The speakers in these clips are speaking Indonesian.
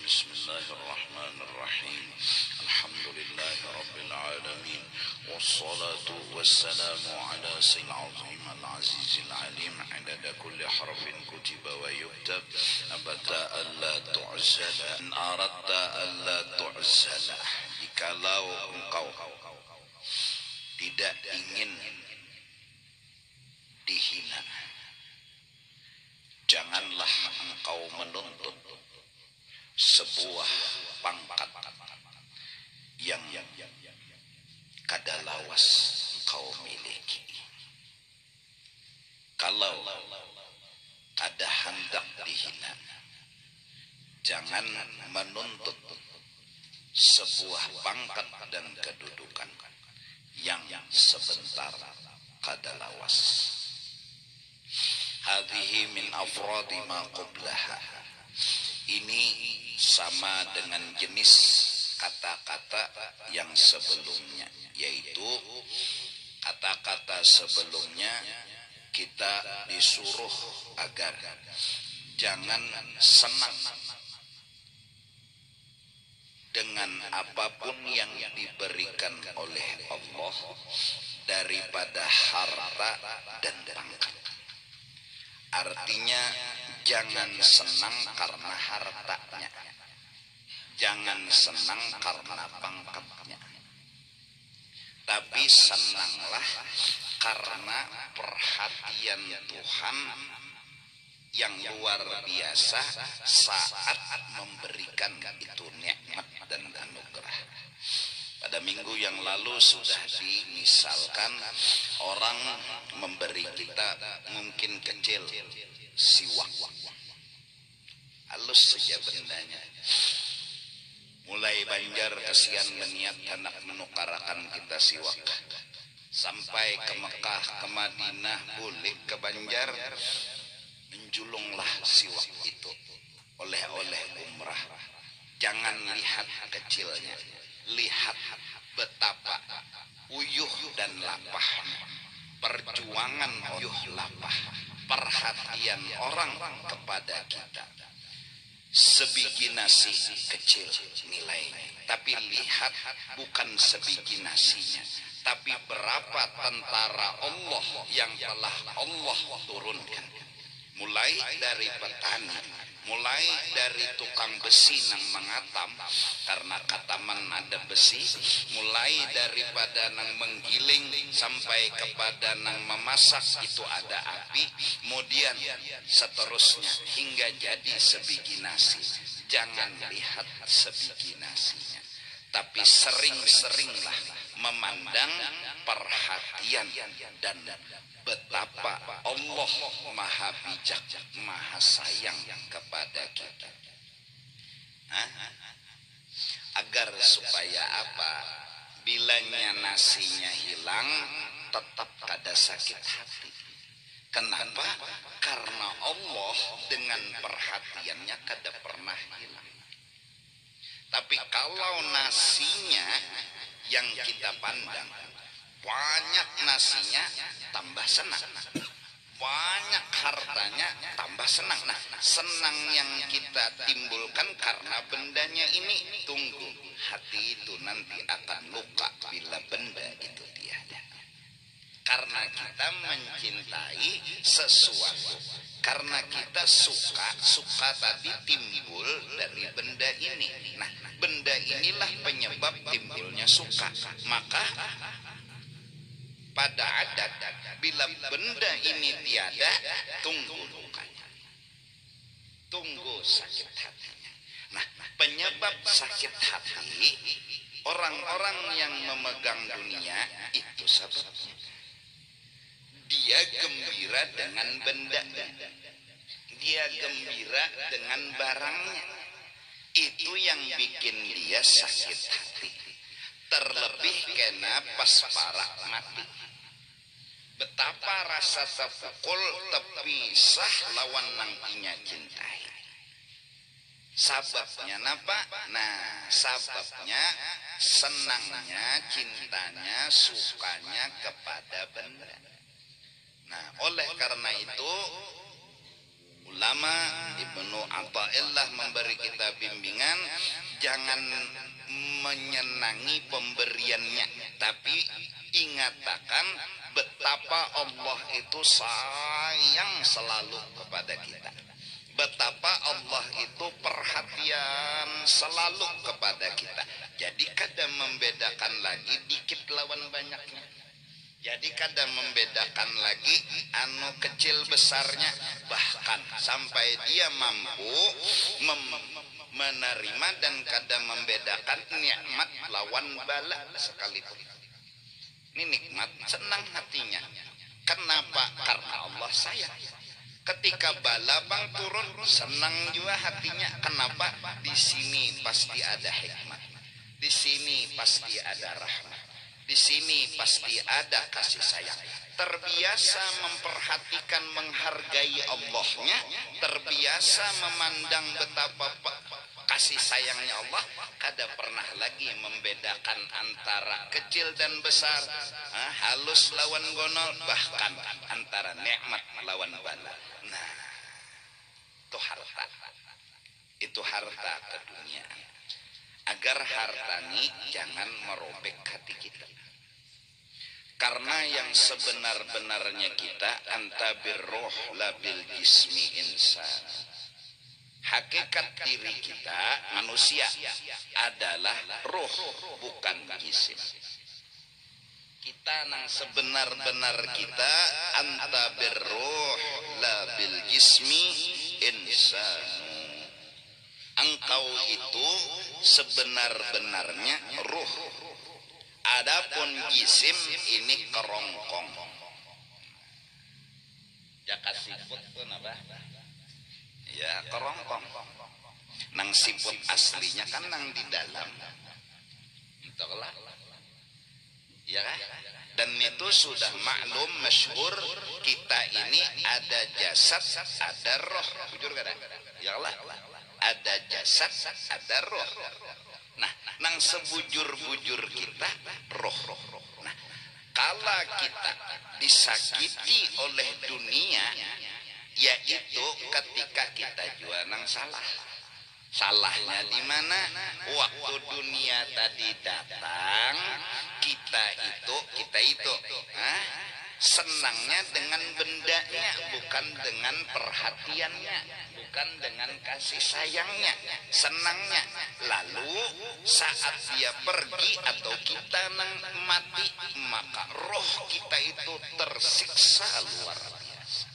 Bismillahirrahmanirrahim. Alhamdulillahirabbil alamin. Wassalatu wassalamu ala sayyidil azim al-azizil alim adada kulli harfin kutiba wa yuktab abata alla tu'zala in aradta alla tu'zala. Jikalau engkau tidak ingin dihina, janganlah engkau menuntut sebuah pangkat yang kadalawas engkau miliki. Kalau ada hendak dihina, jangan menuntut sebuah pangkat dan kedudukan yang sebentar kadalawas. Hadhihi min afradi ma qablaha. Ini sama dengan jenis kata-kata yang sebelumnya, yaitu kata-kata sebelumnya kita disuruh agar jangan senang dengan apapun yang diberikan oleh Allah daripada harta dan pangkat. Artinya jangan senang karena hartanya, jangan senang karena pangkatnya, tapi senanglah karena perhatian Tuhan yang luar biasa saat memberikan itu nikmat dan anugerah. Pada minggu yang lalu sudah dimisalkan orang memberi kita mungkin kecil siwak, halus saja bendanya. Mulai Banjar kesian berniat hendak menukarakan kita siwak, sampai ke Mekah, ke Madinah, boleh ke Banjar, menjulunglah siwak itu oleh-oleh umrah. Jangan lihat kecilnya, lihat betapa uyuh dan lapah perjuangan, uyuh lapah perhatian orang kepada kita. Sebiji nasi kecil nilainya, tapi lihat bukan sebiji nasinya, tapi berapa tentara Allah yang telah Allah turunkan. Mulai dari petani, mulai dari tukang besi nang mengatam, karena kataman ada besi, mulai daripada nang menggiling sampai kepada nang memasak itu ada api, kemudian seterusnya hingga jadi sebiji nasi. Jangan lihat sebiji nasinya, tapi sering-seringlah memandang perhatian dan betapa Allah maha bijak, maha sayang kepada kita. Agar supaya apa? Bilanya nasinya hilang, tetap kada sakit hati. Kenapa? Karena Allah dengan perhatiannya kada pernah hilang. Tapi kalau nasinya yang kita pandang, banyak nasinya tambah senang, banyak hartanya tambah senang. Nah, senang yang kita timbulkan karena bendanya ini, tunggu, hati itu nanti akan luka bila benda itu tiada. Karena kita mencintai sesuatu, karena kita suka tadi timbul dari benda ini. Nah, benda inilah penyebab timbulnya suka. Maka pada adat bila benda ini tiada, tunggu lukanya, tunggu sakit hatinya. Nah, penyebab sakit hati orang-orang yang memegang dunia itu sebabnya dia gembira dengan bendanya, dia gembira dengan barangnya. Itu yang bikin dia sakit hati. Terlebih kena pas parak mati, betapa rasa terpukul, terpisah lawan nang inya cintai. Sababnya napa? Nah, sababnya senangnya, cintanya, sukanya kepada benda. Nah, oleh karena itu ulama Ibnu Athaillah memberi kita bimbingan, jangan menyenangi pemberiannya, tapi ingatakan betapa Allah itu sayang selalu kepada kita, betapa Allah itu perhatian selalu kepada kita. Jadi kadang membedakan lagi dikit lawan banyaknya. Jadi kadang membedakan lagi anu kecil besarnya, bahkan sampai dia mampu menerima dan kadang membedakan nikmat lawan bala sekalipun. Ini nikmat senang hatinya. Kenapa? Karena Allah sayang. Ketika bala bang turun senang juga hatinya. Kenapa? Di sini pasti ada hikmat. Di sini pasti ada rahmat. Di sini pasti ada kasih sayang. Terbiasa memperhatikan, menghargai Allahnya, terbiasa memandang betapa kasih sayangnya Allah, kada pernah lagi membedakan antara kecil dan besar, halus lawan gonol, bahkan antara nikmat lawan bala. Nah, itu harta. Itu harta keduniaan. Agar harta ini jangan merobek hati kita. Karena yang sebenar-benarnya kita antabirruh labil jismi insan. Hakikat diri kita manusia adalah ruh, bukan jisim. Kita nang sebenar-benar kita antabirruh labil jismi insan. Engkau itu sebenar-benarnya ruh. Adapun jisim ini kerongkong. Jaka siput pun apa? Ya kerongkong. Nang siput aslinya kan nang di dalam. Itulah. Ya kan? Dan itu sudah maklum masyhur, kita ini ada jasad, ada roh. Jujur kada? Ya Allah. Ada jasad, ada roh. Nah, nang sebujur-bujur kita roh. Nah, kalau kita disakiti oleh dunia, yaitu ketika kita juga nang salah. Salahnya di mana? Waktu dunia tadi datang, kita itu, senangnya dengan bendanya, bukan dengan perhatiannya, bukan dengan kasih sayangnya, senangnya. Lalu saat dia pergi atau kita nang mati, maka roh kita itu tersiksa luar biasa.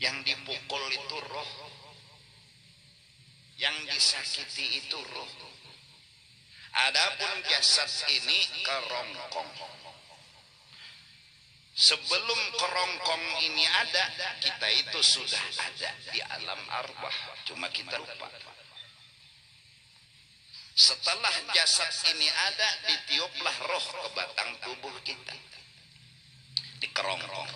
Yang dipukul itu roh, yang disakiti itu roh. Adapun jasad ini kerongkong. Sebelum kerongkong ini ada, kita itu sudah ada di alam arwah, cuma kita lupa. Setelah jasad ini ada, ditiuplah roh ke batang tubuh kita, di kerongkong.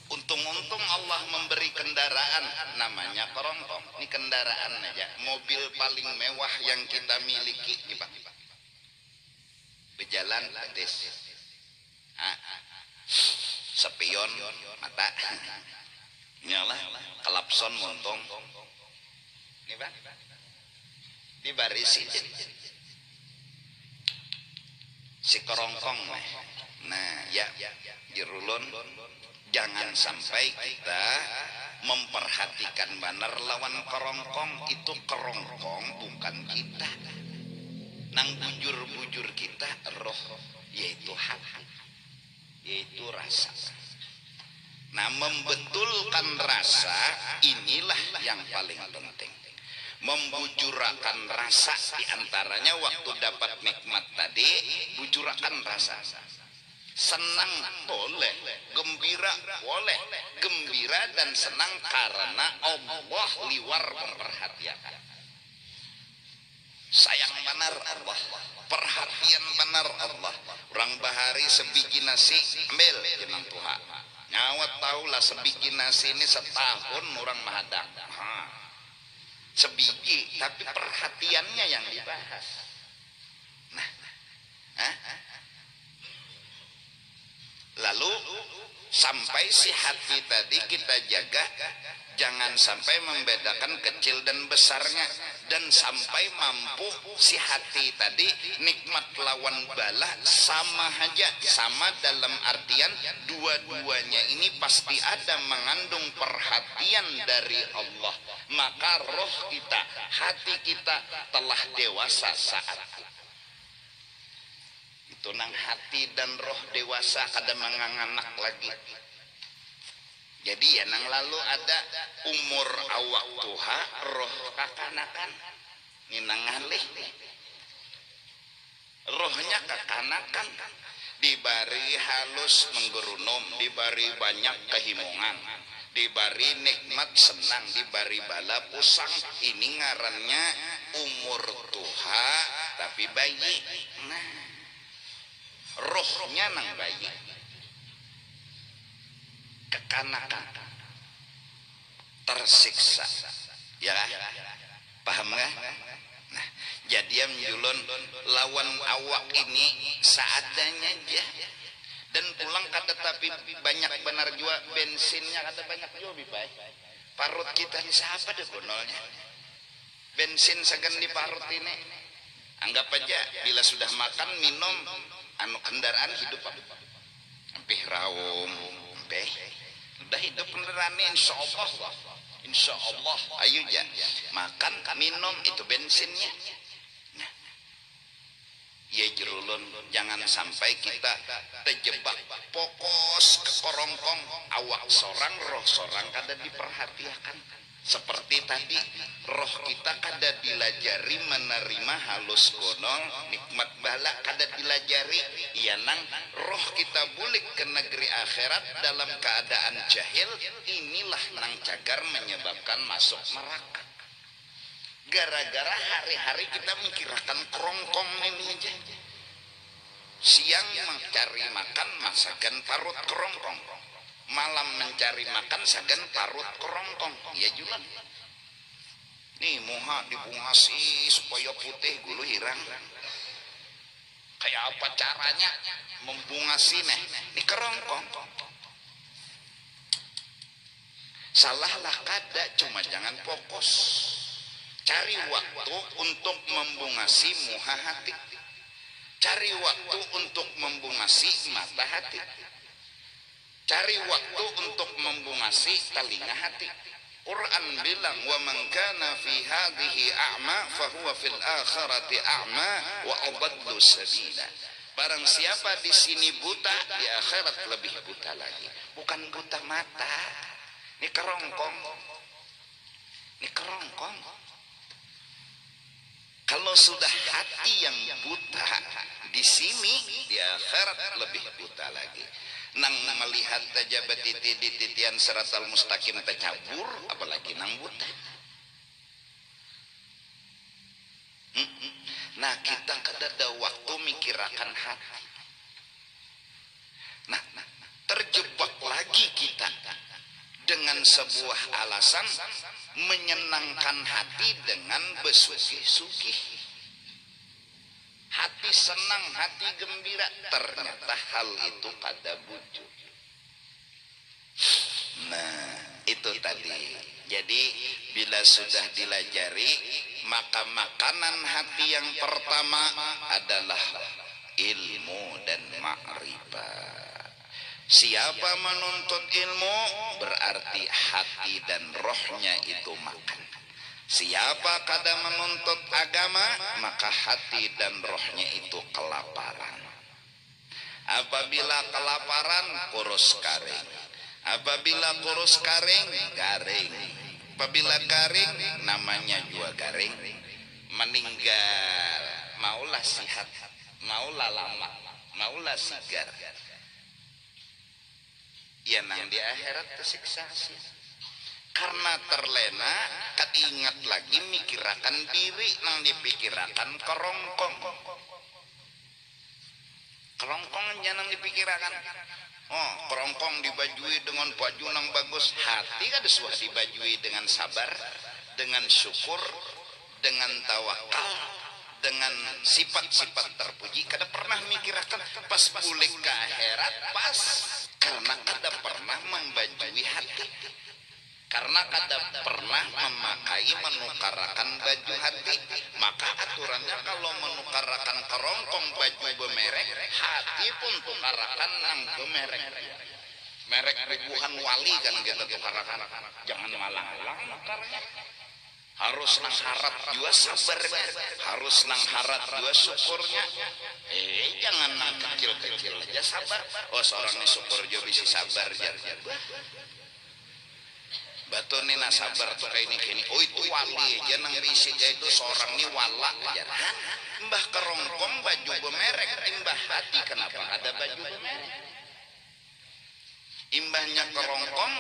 Untung-untung Allah memberi kendaraan namanya kerongkong. Ini kendaraan aja, mobil paling mewah yang kita miliki, Pak. Berjalan des. Sepion mata nyala, kelapson montong. Ini Pak. Di barisin si kerongkong. Nah, ya dirulun. Jangan sampai kita memperhatikan benar lawan kerongkong. Itu kerongkong bukan kita. Nang bujur-bujur kita roh, yaitu hati, yaitu rasa. Nah, membetulkan rasa inilah yang paling penting. Membujurakan rasa, diantaranya waktu dapat nikmat tadi, bujurakan rasa. Senang boleh, gembira boleh. Gembira dan senang karena Allah liwar memperhatikan. Sayang benar Allah, perhatian benar Allah. Orang bahari sebiji nasi ambil jenang Tuhan. Nyawat tahulah sebiji nasi ini setahun orang mahadang. Sebiji, tapi perhatiannya yang dibahas. Nah, lalu sampai si hati tadi kita jaga, Jangan sampai membedakan kecil dan besarnya, dan sampai mampu si hati tadi nikmat lawan bala sama aja, sama dalam artian dua-duanya ini pasti ada mengandung perhatian dari Allah. Maka roh kita, hati kita telah dewasa saat itu. Nang hati dan roh dewasa kada menganganak lagi. Jadi ya nang lalu ada umur awak tuha, roh kakanakan. Ini nang ngalih. Rohnya kakanakan. Dibari halus menggerunum, dibari banyak kehimungan, dibari nikmat senang, dibari bala pusang. Ini ngarannya umur tuha tapi bayi. Nah, rohnya nang bayi. Kekanakan, tersiksa, ya paham nggak? Nah, jadi menjulun lawan awak ini seadanya aja, dan pulang kata tapi banyak benar juga bensinnya kata banyak juga lebih baik. Parut kita ini siapa deh bonolnya? Bensin segan di parut ini. Anggap aja bila sudah makan minum anu kendaraan hidup hampir raum, udah hidup kendaraan insya Allah ayo ya makan minum itu bensinnya. Nah, ya jerulun jangan sampai kita terjebak fokus ke korongkong awak sorang roh sorang kada diperhatikan. Seperti tadi roh kita kada dilajari menerima halus gonong nikmat bala kada dilajari. Iya nang roh kita bulik ke negeri akhirat dalam keadaan jahil. Inilah nang cagar menyebabkan masuk neraka. Gara-gara hari-hari kita mikirkan kerongkong ini aja. Siang mencari makan masakan parut kerongkong, malam mencari makan sagan parut kerongkong. Ya julan nih muha dibungasi supaya putih gulu hirang. Kayak apa caranya membungasi nih kerongkong? Salahlah kada, cuma jangan fokus. Cari waktu untuk membungasi muha hati, cari waktu untuk membungasi mata hati, cari waktu untuk membungasi telinga hati. Quran bilang wa man kana fi hadhihi a'ma fa huwa fil akhirati a'ma wa adallu sabila. Barang siapa di sini buta, di akhirat lebih buta lagi. Bukan buta mata. Ini kerongkong. Ini kerongkong. Kalau sudah hati yang buta di sini, di akhirat lebih buta lagi. Nang melihat aja betiti di titian siratal mustaqim tercabur, apalagi nang buta. Nah kita kada ada waktu mikirakan hati. Nah terjebak lagi kita dengan sebuah alasan menyenangkan hati dengan besugih-sugih. Hati senang, hati gembira, ternyata hal itu kada wujud. Nah itu tadi. Jadi bila sudah dilajari, maka makanan hati yang pertama adalah ilmu dan ma'rifat. Siapa menuntut ilmu berarti hati dan rohnya itu makan. Siapa kada menuntut agama maka hati dan rohnya itu kelaparan. Apabila kelaparan kurus karing, apabila kurus karing garing, apabila garing namanya juga garing, meninggal. Maulah sihat, maulah lama, maulah sigar. Ya nang di akhirat tersiksa sih. Karena terlena, kadingat lagi mikirakan diri nang dipikirakan kerongkong. Kerongkong jangan dipikirakan. Oh, kerongkong dibajui dengan baju nang bagus. Hati kada suah dibajui dengan sabar, dengan syukur, dengan tawakal, dengan sifat-sifat terpuji. Kada pernah mikirakan pas pulik ke akhirat pas. Karena kada pernah membajui hati. karena kada pernah memakai menukarakan baju hati. Maka aturannya kalau menukarakan kerongkong baju bemerek, hati pun tukarakan nang bemerek. Merek ribuan wali kan kita tukarakan. Jangan malang-malang nukarnya. Harus nang harat juga sabarnya, harus nang harat juga syukurnya. Jangan nang kecil-kecil aja sabar. Oh seorang ini syukur juga bisa sabar jar. Batu nih nah sabar tuh kayak ini. Oh itu wali aja nang bisik itu seorang ini wala aja. Mbah kerongkong baju bemerek, imbah hati kenapa ada baju bemerek? Imbahnya kerongkong,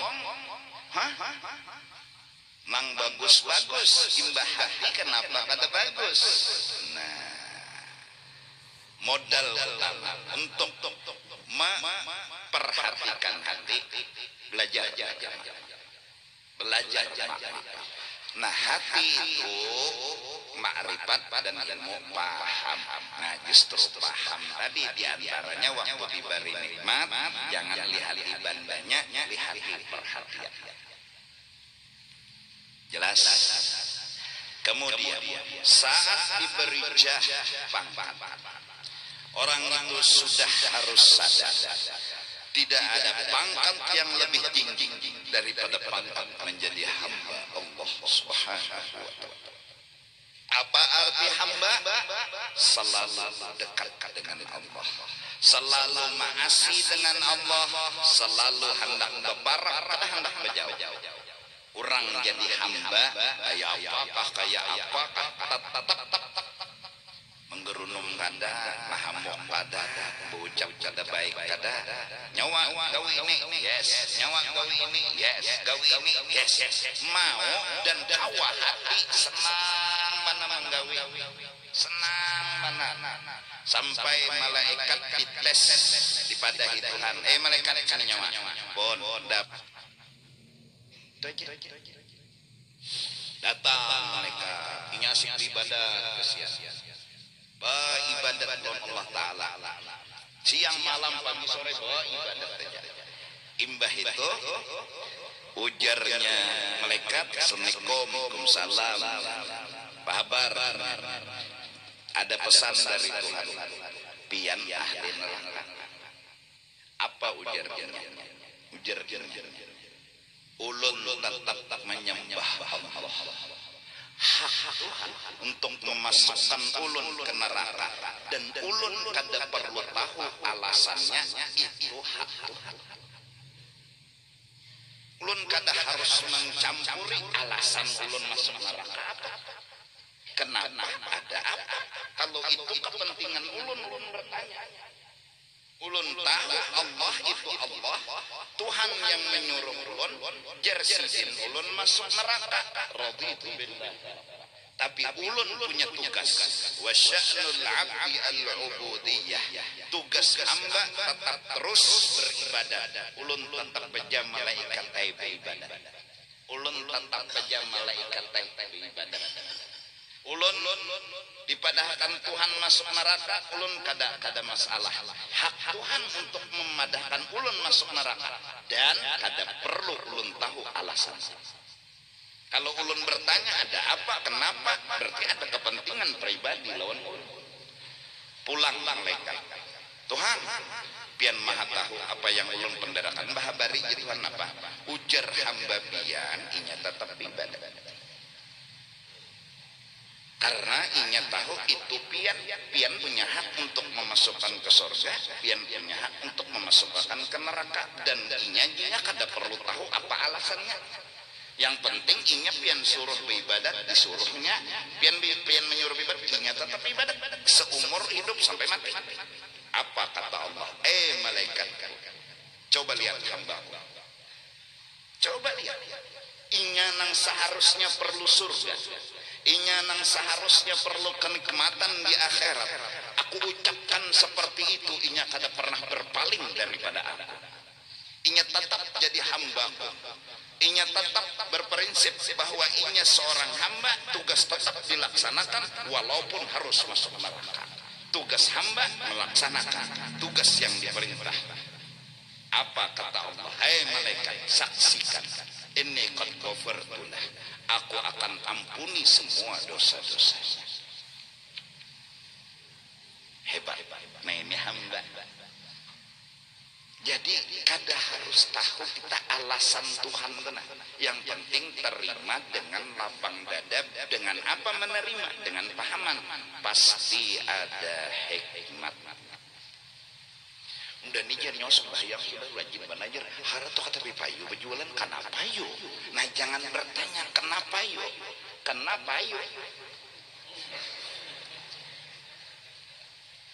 hah? Nang bagus-bagus, imbah hati kenapa kata bagus? Nah, modal utama untuk memperhatikan hati, belajar. Nah, hati itu makrifat dan ilmu paham. Nah, justru paham tadi diantaranya waktu diberi nikmat, jangan lihat ibadahnya, lihat perhatian. Jelas. Kemudian saat diberi pangkat, orang itu sudah harus sadar tidak ada pangkat yang lebih tinggi daripada pangkat menjadi hamba Allah Subhanahu wa ta'ala. Apa arti hamba? Selalu dekat dengan Allah, selalu mengasihi dengan Allah, selalu hendak berbarak, hendak berjauh. Orang jadi hamba kayak apakah tetap menggerunum kada, mahamok kada, berucap kada baik kada, nyawa gawi ini yes, nyawa gawi ini yes, gawi ini yes, mau dan hawa hati senang mana menggawi, senang mana sampai malaikat dites dipadahi Tuhan. Malaikat kan nyawa bon dapat datang mereka ingasih ibadah kesia ibadat Allah Ta'ala siang malam pagi sore ibadat saja. Imbah itu ujarnya malaikat assalamualaikum, waalaikumsalam, kabar, ada pesan dari Tuhan pian ahli neraka. Apa ujarnya? Ulun tetap menyembah Allah, hak Tuhan untuk memasukkan ulun ke neraka, dan ulun kada perlu tahu alasannya, itu hak Tuhan. Ulun kada harus mencampuri alasan ulun masuk neraka apa, kenapa, ada apa. Kalau itu kepentingan ulun bertanya. Ulun tahu Allah itu Allah, Tuhan yang menyuruh ulun jersihin ulun masuk neraka. Raditu billah. Tapi ulun punya tugas. Wa sya'nul 'abdi al-'ubudiyah. Tugas hamba tetap terus beribadah. Ulun tetap beja malaikat ibadah. Ulun tetap beja malaikat ibadah. Ulun dipadahkan Tuhan masuk neraka, ulun kada masalah. Hak Tuhan untuk memadahkan ulun masuk neraka, dan kada perlu ulun tahu alasan. Kalau ulun bertanya ada apa, kenapa, berarti ada kepentingan pribadi lawan ulun. Pulang malaikat, Tuhan pian maha tahu apa yang ulun pendarakan. Bahabari Tuhan apa? Ujar hamba pian inya tetap ibadah. Karena inya tahu itu pian punya hak untuk memasukkan ke surga, pian punya hak untuk memasukkan ke neraka, dan inya kada perlu tahu apa alasannya. Yang penting inya pian suruh beribadat, disuruhnya pian menyuruh beribadat, inya tetap ibadat seumur hidup sampai mati. Apa kata Allah? Malaikat, coba lihat hamba, coba lihat, inya nang seharusnya perlu surga, inya nang seharusnya perlu kenikmatan di akhirat. Aku ucapkan seperti itu, inya kada pernah berpaling daripada aku. Inya tetap jadi hambaku. Inya tetap berprinsip bahwa inya seorang hamba, tugas tetap dilaksanakan walaupun harus masuk neraka. Tugas hamba melaksanakan tugas yang diperintah. Apa kata Allah? Hai malaikat, saksikan. Inni qad ghafartu lah, aku akan ampuni semua dosa-dosanya. Hebat. Nah ini hamba. Jadi kada harus tahu kita alasan Tuhan benar. Yang penting terima dengan lapang dada. Dengan apa menerima? Dengan pahaman. Pasti ada hikmat. Udah nih jadi sembahyang sudah wajib belajar. Harus tuh kata payu berjualan kenapa yuk? Nah jangan bertanya kenapa yuk? Kenapa yuk?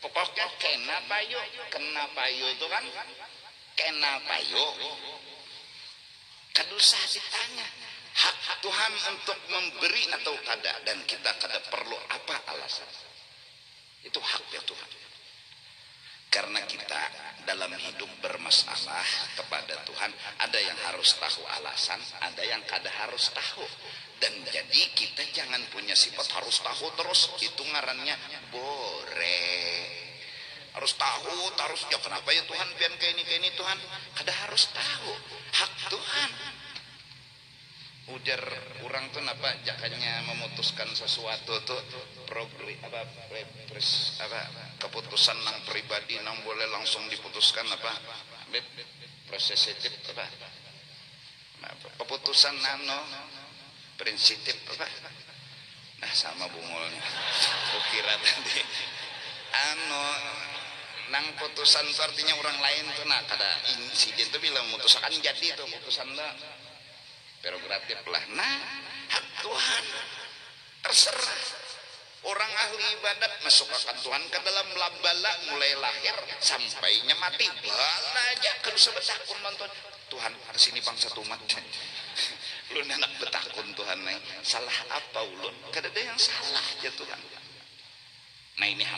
Pokoknya kenapa yuk? Kenapa yuk itu kan? Kenapa yuk? Kadusah ditanya. Hak Tuhan untuk memberi atau kada, dan kita kada perlu apa alasan. Itu haknya Tuhan. Karena kita dalam hidup bermasalah kepada Tuhan, ada yang harus tahu alasan, ada yang kada harus tahu. Dan jadi kita jangan punya sifat harus tahu terus, itu ngarannya bore. Harus tahu, harus ya kenapa ya Tuhan pian kayak ini Tuhan, kada harus tahu hak Tuhan. Ujar orang tuh napa jakanya memutuskan sesuatu tuh keputusan nang pribadi nang boleh langsung diputuskan apa presisitif apa keputusan nano prinsipif apa nah sama bungulnya kukira tadi nang putusan itu artinya orang lain tuh nah kada insiden tuh bilang memutuskan jadi tuh putusan lah prerogatif lah. Nah hak Tuhan terserah. Orang ahli ibadat masukkan Tuhan ke dalam bala mulai lahir sampainya mati bala aja kalau sebetakun nonton Tuhan sini bangsa umat lu anak betakun Tuhan nih salah apa ulun kada ada yang salah ya Tuhan. Nah ini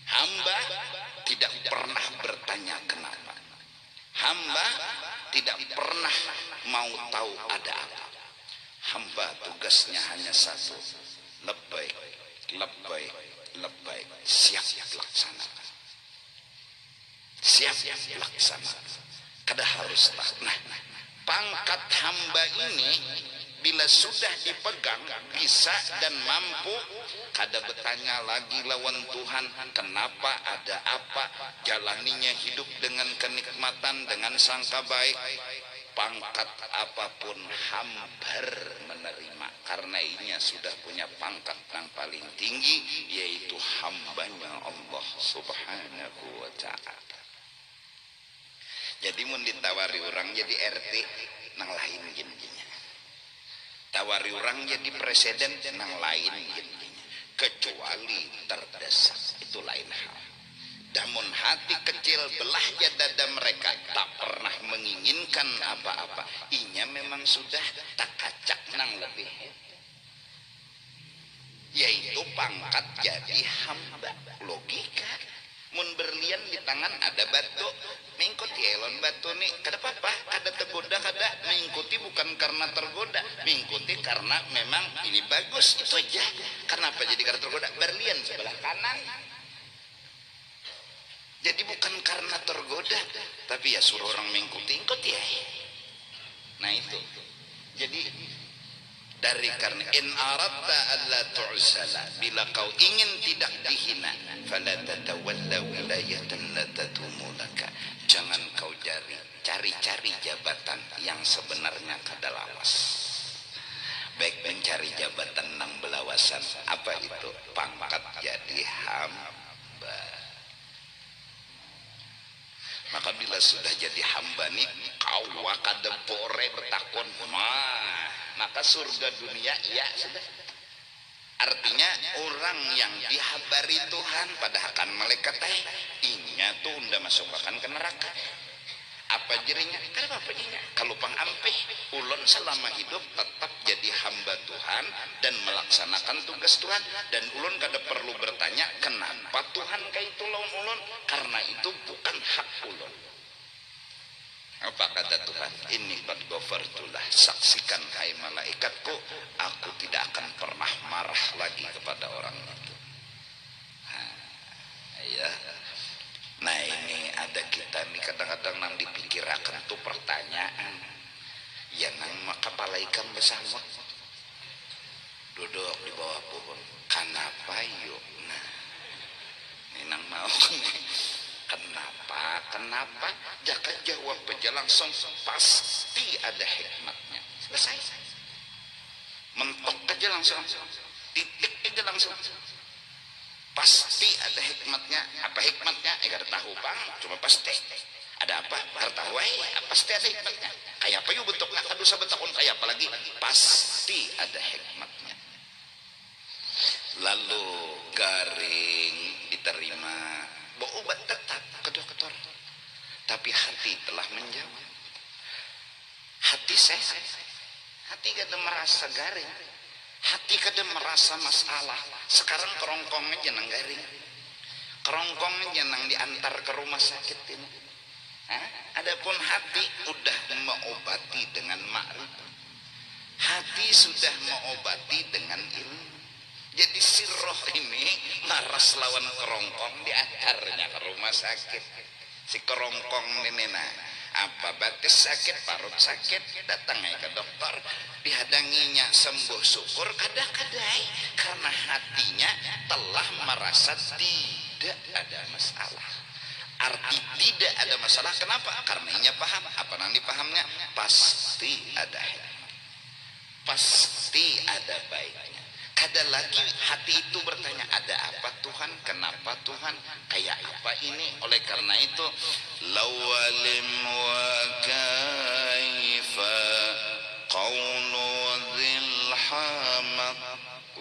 hamba tidak pernah bertanya kenapa. Hamba tidak pernah mau tahu ada apa. Hamba tugasnya hanya satu, labbaik, labbaik, labbaik, siap laksanakan. Siap laksanakan. Kada harus tahu. Nah, pangkat hamba ini bila sudah dipegang bisa dan mampu, kada bertanya lagi lawan Tuhan kenapa ada apa, jalaninya hidup dengan kenikmatan dengan sangka baik. Pangkat apapun hambar menerima karena inya sudah punya pangkat yang paling tinggi yaitu hambanya Allah Subhanahu wa ta'ala. Jadi mun ditawari orang jadi RT nang lain gini-gini. Tawari orang jadi presiden nang lain gini-gini. Kecuali terdesak itu lain hal. Namun hati kecil belah dada mereka tak pernah menginginkan apa-apa. Inya memang sudah tak kacak nang lebih. Yaitu pangkat jadi hamba. Logika. Mun berlian di tangan ada batu. Mengikuti elon batu nih. Kada apa-apa. Kada tergoda kada. Mengikuti bukan karena tergoda. Mengikuti karena memang ini bagus. Itu aja. Kenapa jadi kada tergoda? Berlian sebelah kanan. Jadi bukan karena tergoda, tapi ya suruh orang mengikuti ya. Nah itu. Jadi dari karena in aradta alla tu'sala, bila kau ingin tidak dihina, fala tatawalla wilayatan la tatumulaka. Jangan kau cari jabatan yang sebenarnya kada lawas. Baik mencari jabatan nang belawasan. Apa itu? Pangkat jadi hamba. Maka bila sudah jadi hamba nih kau kada bore bertakon maka surga dunia ya sudah. Artinya orang yang dihabari Tuhan padahal kan malaikat inya tuh udah masukkan ke neraka. Apa jerinya? Kenapa jerinya? Kalau pangampih ulun selama hidup tetap jadi hamba Tuhan dan melaksanakan tugas Tuhan, dan ulun kada perlu bertanya kenapa Tuhan kayak itu lawan ulun, karena itu bukan hak ulun. Apa kata Tuhan? Ini qad ghafartulah, saksikan hai malaikatku, aku tidak akan pernah marah lagi kepada orang itu. Ya. Nah ini ada kita nih kadang-kadang nang dipikirakan tuh pertanyaan ya nang maka kepala ikan besamut duduk di bawah pohon. Kenapa yuk? Nah, ini nang mau kenapa jaka jawab aja langsung, pasti ada hikmatnya. Selesai, mentok aja langsung, titik aja langsung, pasti ada hikmatnya. Apa hikmatnya? Gak tahu bang, cuma pasti ada apa? Gak tahu, pasti ada hikmatnya. Kayak apa yuk bentuknya? Aduh sabetakon kayak apa lagi? Pasti ada hikmatnya. Lalu garing diterima, bawa obat tetap ke dokter, tapi hati telah menjawab. Hati sehat, hati kada merasa garing, hati kada merasa masalah. Sekarang kerongkongnya jenang garing, kerongkongnya jenang diantar ke rumah sakit ini. Adapun hati udah mengobati dengan makrifat, hati sudah mengobati dengan ilmu. Jadi si roh ini maras lawan kerongkong, diantarnya ke rumah sakit. Si kerongkong ini apa batis sakit, parut sakit, datangnya ke dokter, dihadanginya sembuh syukur kadang-kadang karena hatinya telah merasa tidak ada masalah. Arti tidak ada masalah kenapa? Karena inya paham. Apa yang dipahamnya? Pasti ada hikmah, pasti ada baiknya. Kada lagi hati itu bertanya, ada apa Tuhan? Kenapa Tuhan? Kayak apa ini? Oleh karena itu, lawalim wa kaifa qawlu dhil hamaq,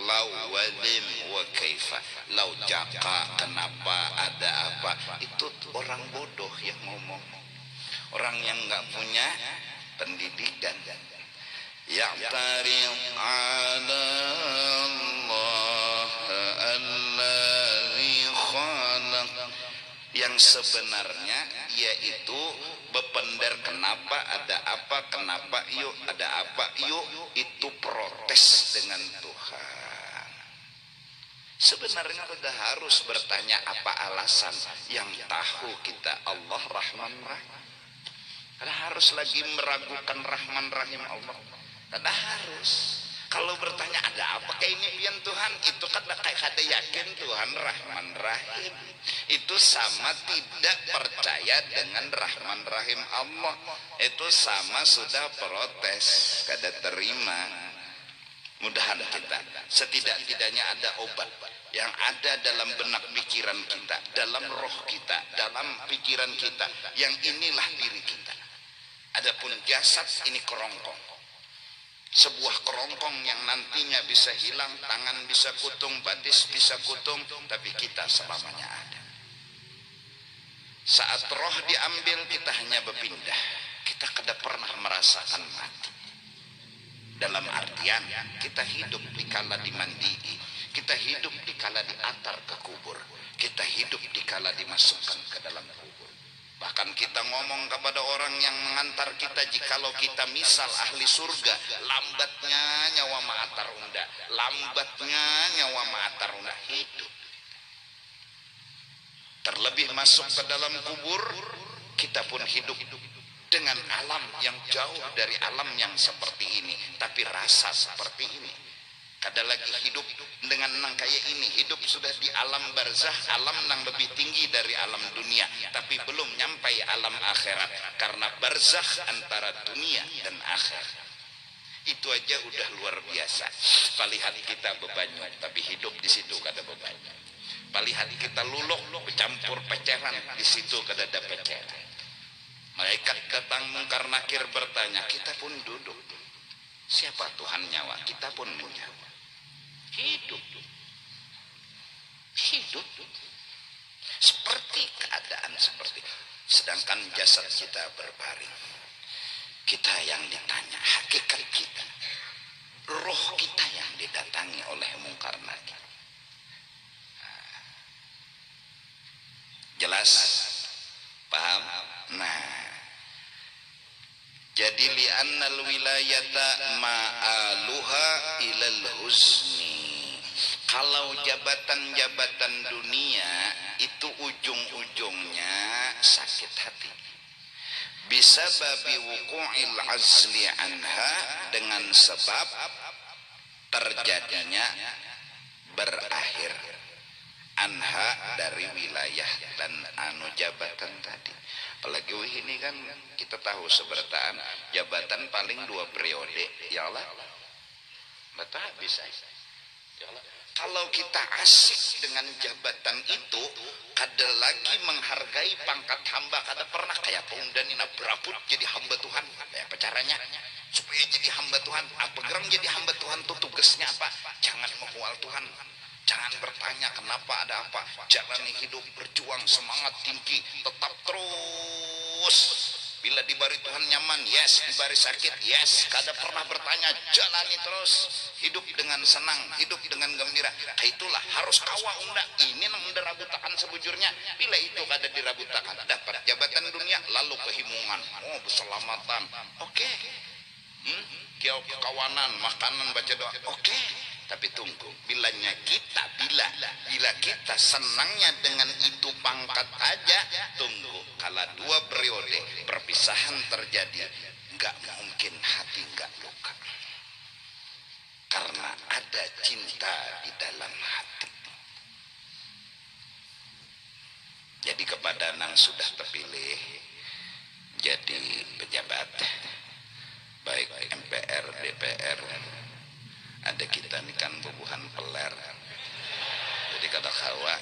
lawalim wa kaifa, lau jaka kenapa, ada apa. Itu orang bodoh yang ngomong, orang yang nggak punya pendidikan. Ya'tarif ala Allah alladhi khalaq, yang sebenarnya yaitu bepender kenapa, ada apa, kenapa yuk, ada apa yuk, itu protes dengan Tuhan. Sebenarnya kita harus bertanya apa alasan, yang tahu kita Allah Rahman Rahim. Karena harus lagi meragukan Rahman Rahim Allah. Kada harus. Kalau bertanya ada apa kayak ini pian Tuhan, itu kada yakin Tuhan Rahman Rahim. Itu sama tidak percaya dengan Rahman Rahim Allah. Itu sama sudah protes, kada terima. Mudahan kita setidak-tidaknya ada obat yang ada dalam benak pikiran kita, dalam roh kita, dalam pikiran kita, yang inilah diri kita. Adapun jasad ini kerongkong, sebuah kerongkong yang nantinya bisa hilang, tangan bisa kutung, batis bisa kutung, tapi kita selamanya ada. Saat roh diambil, kita hanya berpindah, kita kada pernah merasakan mati. Dalam artian kita hidup dikala dimandii, kita hidup dikala diantar ke kubur, kita hidup dikala dimasukkan ke dalam kubur. Bahkan kita ngomong kepada orang yang mengantar kita, jikalau kita misal ahli surga, lambatnya nyawa ma'atar unda, lambatnya nyawa ma'atar unda, hidup. Terlebih masuk ke dalam kubur, kita pun hidup dengan alam yang jauh dari alam yang seperti ini, tapi rasa seperti ini. Kada lagi hidup dengan nang kayak ini, hidup sudah di alam barzah, alam nang lebih tinggi dari alam dunia, tapi belum nyampai alam akhirat, karena barzah antara dunia dan akhirat. Itu aja udah luar biasa. Palihan kita bebanyu, tapi hidup di situ kada bebanyu. Palihan kita luluk, bercampur peceran, di situ kada ada peceran. Malaikat datang mungkar nakir bertanya, kita pun duduk. Siapa Tuhan nyawa? Kita pun menjawab. Hidup seperti keadaan seperti, sedangkan jasad kita berbaring. Kita yang ditanya hakikat kita, roh kita yang didatangi oleh mungkar nakir. Jelas? Paham? Nah, jadi li'annal wilayata ma'aluha ilal husni. Kalau jabatan-jabatan dunia itu ujung-ujungnya sakit hati. bisa babi wuqu'il azli anha, dengan sebab terjadinya berakhir anha dari wilayah dan anu jabatan tadi. Apalagi ini kan kita tahu seberataan jabatan paling 2 periode, ya Allah betul bisa ya Allah. Kalau kita asik dengan jabatan itu, kada lagi menghargai pangkat hamba. Kada pernah kayak peundanina berabut jadi hamba Tuhan. Apa caranya supaya jadi hamba Tuhan? Apa gerang jadi hamba Tuhan tuh tugasnya apa? Jangan mengual Tuhan, jangan bertanya kenapa, ada apa. Jalani hidup, berjuang, semangat tinggi, tetap terus. Bila diberi Tuhan nyaman, yes. Diberi sakit, yes. Kada pernah bertanya, jalani terus. Hidup dengan senang, hidup dengan gembira. Itulah harus kawah unda. Ini nang unda rabutakan sebujurnya. Bila itu kada dirabutakan, dapat jabatan dunia, lalu kehimungan. Oh, keselamatan. Oke. Kiau kekawanan, makanan, baca doa. Oke. Tapi tunggu, bila kita senangnya dengan itu pangkat aja, tunggu, kala 2 periode perpisahan terjadi, nggak mungkin hati nggak luka, karena ada cinta di dalam hati. Jadi kepada nang sudah terpilih jadi pejabat, baik MPR, DPR, ada kita nih kan bubuhan peler. Jadi kata kawa,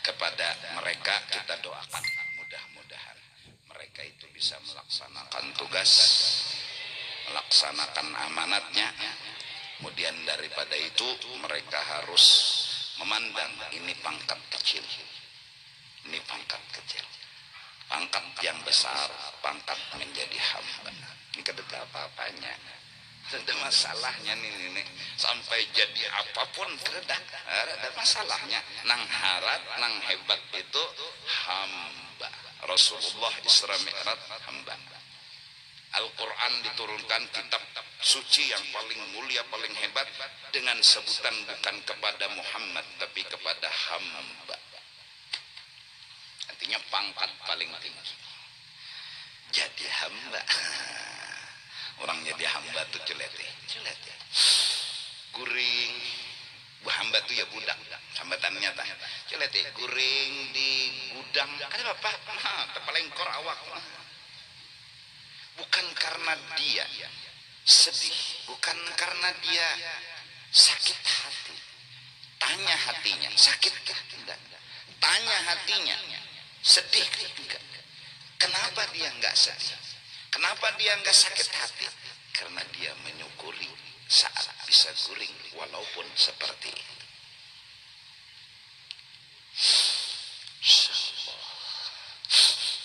kepada mereka kita doakan mudah-mudahan mereka itu bisa melaksanakan tugas, melaksanakan amanatnya. Kemudian daripada itu mereka harus memandang ini pangkat kecil, ini pangkat kecil, pangkat yang besar, pangkat menjadi hamba. Ini kada apa-apanya. Ada masalahnya nih, sampai jadi apapun ada masalahnya. Nang harat, nang hebat itu hamba. Rasulullah Isra Mi'raj hamba. Al-Quran diturunkan, kitab suci yang paling mulia, paling hebat, dengan sebutan bukan kepada Muhammad tapi kepada hamba. Artinya pangkat paling tinggi. Jadi hamba. Orang jadi hamba tuh celete. Guring, hamba tuh ya budak. Hambatannya tah. Celete, guring di gudang. Kan bapak, terpalengkor awak. Bukan karena dia sedih, bukan karena dia sakit hati. Tanya hatinya, sakit tidak? Tanya hatinya, sedih tidak? Kenapa dia enggak sedih? Kenapa dia enggak sakit hati? Karena dia menyukuri saat bisa guring walaupun seperti itu.